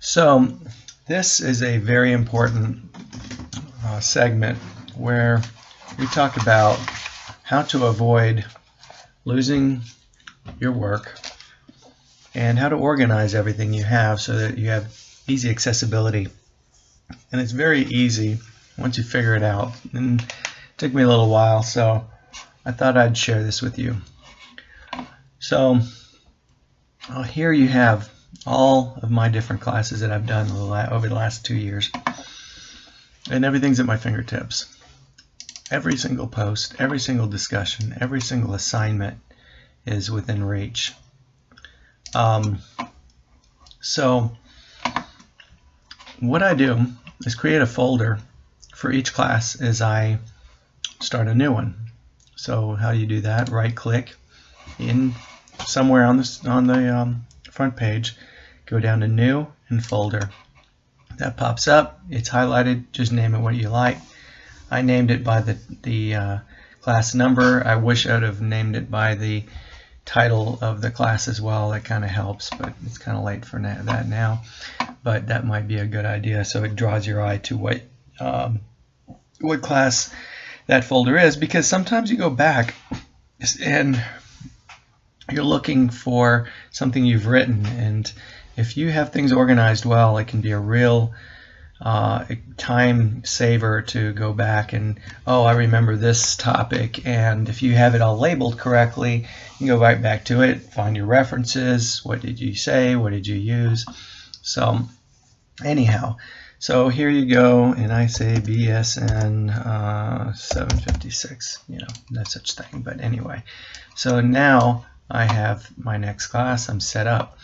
So this is a very important segment where we talk about how to avoid losing your work and how to organize everything you have so that you have easy accessibility. And it's very easy once you figure it out. And it took me a little while, so I thought I'd share this with you. So here you have all of my different classes that I've done over the last 2 years, and everything's at my fingertips. Every single post, every single discussion, every single assignment is within reach. So what I do is create a folder for each class as I start a new one. So how do you do that? Right click in somewhere on the front page, go down to New and Folder. That pops up. It's highlighted. Just name it what you like. I named it by the class number. I wish I would have named it by the title of the class as well. That kind of helps, but it's kind of late for that now. But that might be a good idea, so it draws your eye to what class that folder is, because sometimes you go back and you're looking for something you've written, and if you have things organized well, it can be a real time saver to go back and, oh, I remember this topic, and if you have it all labeled correctly, you can go right back to it, find your references, what did you say, what did you use. So anyhow, so here you go, and I say BSN 756, no such thing, but anyway. So now I have my next class, I'm set up.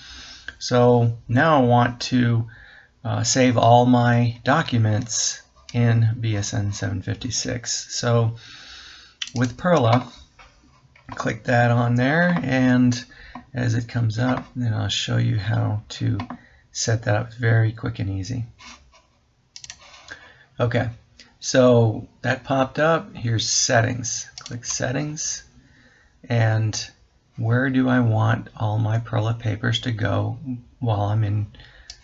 So now I want to save all my documents in BSN 756. So with Perla, click that on there, and as it comes up, then I'll show you how to set that up. It's very quick and easy. Okay, so that popped up. Here's Settings. Click Settings, and where do I want all my Perla papers to go while I'm in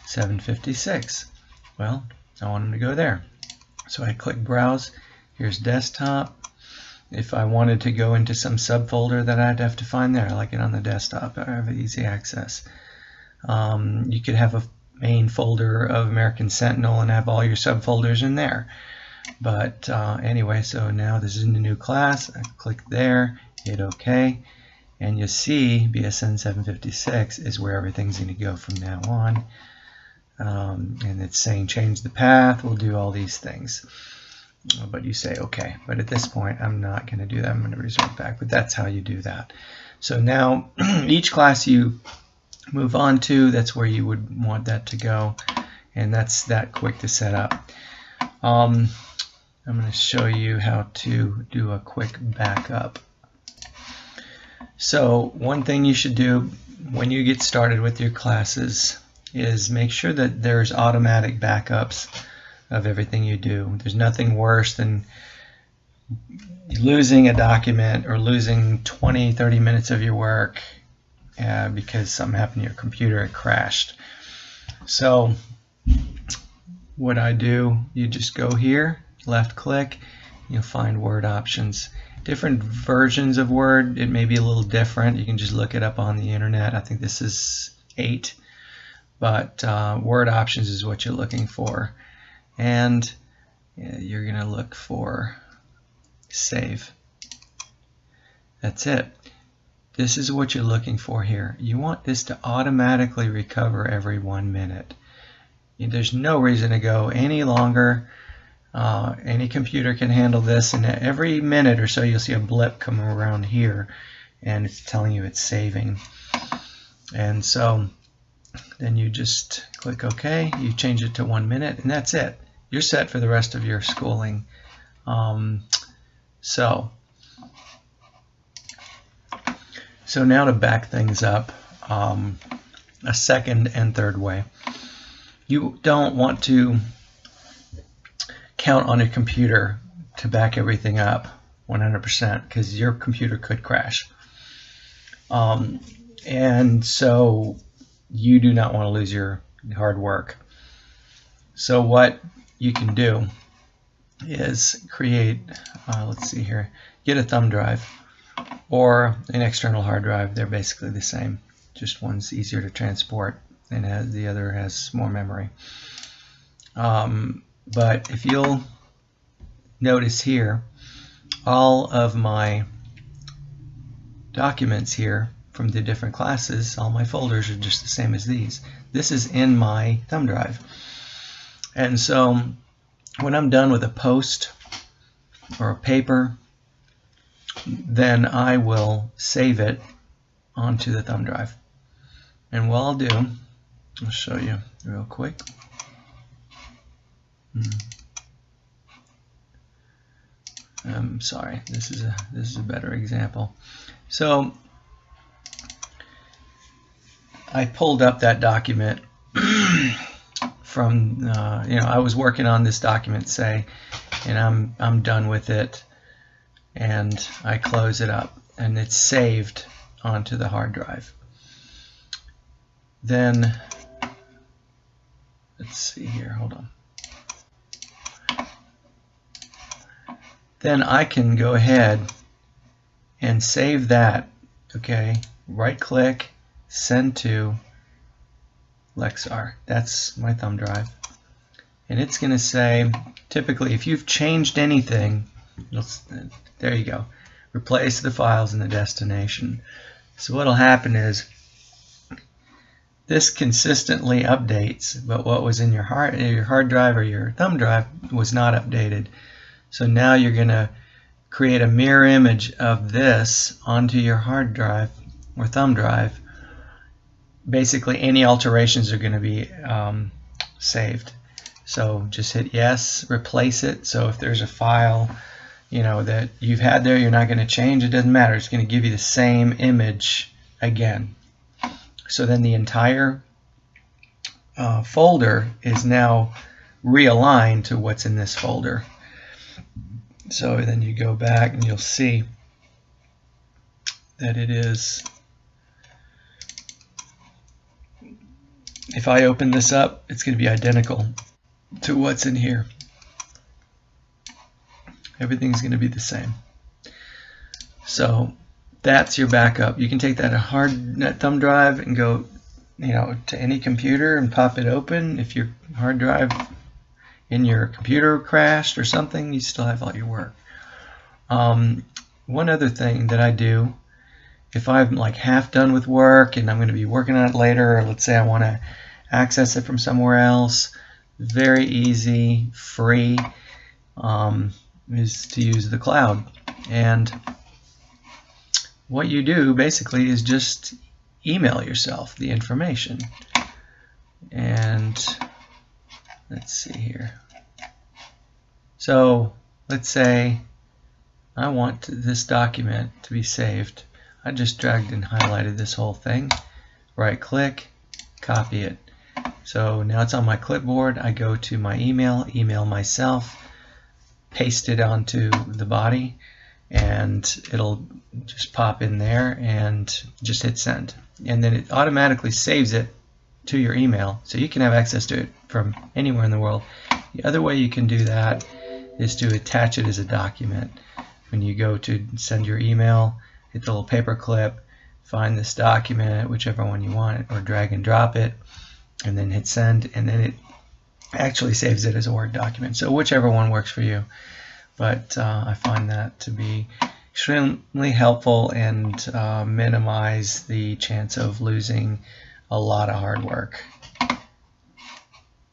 756? Well, I want them to go there. So I click Browse. Here's Desktop. If I wanted to go into some subfolder that I'd have to find there, I like it on the desktop. I have easy access. You could have a main folder of American Sentinel and have all your subfolders in there. But anyway, so now this is in the new class. I click there, hit OK. And you see BSN 756 is where everything's going to go from now on. And it's saying change the path, we'll do all these things. But you say okay. But at this point, I'm not going to do that. I'm going to resort back. But that's how you do that. So now each class you move on to, that's where you would want that to go. And that's that quick to set up. I'm going to show you how to do a quick backup. So one thing you should do when you get started with your classes is make sure that there's automatic backups of everything you do. There's nothing worse than losing a document or losing 20-30 minutes of your work because something happened to your computer, it crashed. So what I do, you just go here, left click, you'll find Word options. Different versions of Word, it may be a little different. You can just look it up on the internet. I think this is 8, but Word options is what you're looking for. And you're going to look for Save. That's it. This is what you're looking for here. You want this to automatically recover every 1 minute. There's no reason to go any longer. Any computer can handle this, and every minute or so you'll see a blip come around here and it's telling you it's saving. And so then you just click OK, you change it to 1 minute, and that's it. You're set for the rest of your schooling. So now to back things up a second and third way. You don't want to count on a computer to back everything up 100% because your computer could crash. And so you do not want to lose your hard work. So what you can do is create, let's see here, get a thumb drive or an external hard drive. They're basically the same, just one's easier to transport and the other has more memory. But if you'll notice here, all of my documents here from the different classes, all my folders are just the same as these. This is in my thumb drive. And so when I'm done with a post or a paper, then I will save it onto the thumb drive. And what I'll do, I'll show you real quick. I'm sorry, this is a better example. So I pulled up that document from I was working on this document, say, and I'm done with it, and I close it up and it's saved onto the hard drive. Then let's see here, hold on. Then I can go ahead and save that. Okay, right click, send to Lexar. That's my thumb drive. And it's going to say, typically, if you've changed anything, there you go, replace the files in the destination. So what will happen is this consistently updates, but what was in your hard drive or your thumb drive was not updated. So now you're going to create a mirror image of this onto your hard drive or thumb drive. Basically, any alterations are going to be saved. So just hit yes, replace it. So if there's a file, that you've had there, you're not going to change. It doesn't matter. It's going to give you the same image again. So then the entire folder is now realigned to what's in this folder. So then you go back and you'll see that it is, if I open this up, it's going to be identical to what's in here. Everything's going to be the same. So that's your backup. You can take that thumb drive and go, to any computer and pop it open. If your hard drive in your computer crashed or something, you still have all your work. One other thing that I do, if I'm like half done with work and I'm going to be working on it later, or let's say I want to access it from somewhere else, very easy, free, is to use the cloud. And what you do basically is just email yourself the information. And let's see here. So let's say I want this document to be saved. I just dragged and highlighted this whole thing. Right click, copy it. So now it's on my clipboard. I go to my email myself, paste it onto the body, and it'll just pop in there and just hit send. And then it automatically saves it to your email, so you can have access to it from anywhere in the world. The other way you can do that is to attach it as a document. When you go to send your email, hit the little paper clip, find this document, whichever one you want, or drag and drop it, and then hit send, and then it actually saves it as a Word document. So whichever one works for you. But I find that to be extremely helpful and minimize the chance of losing a lot of hard work.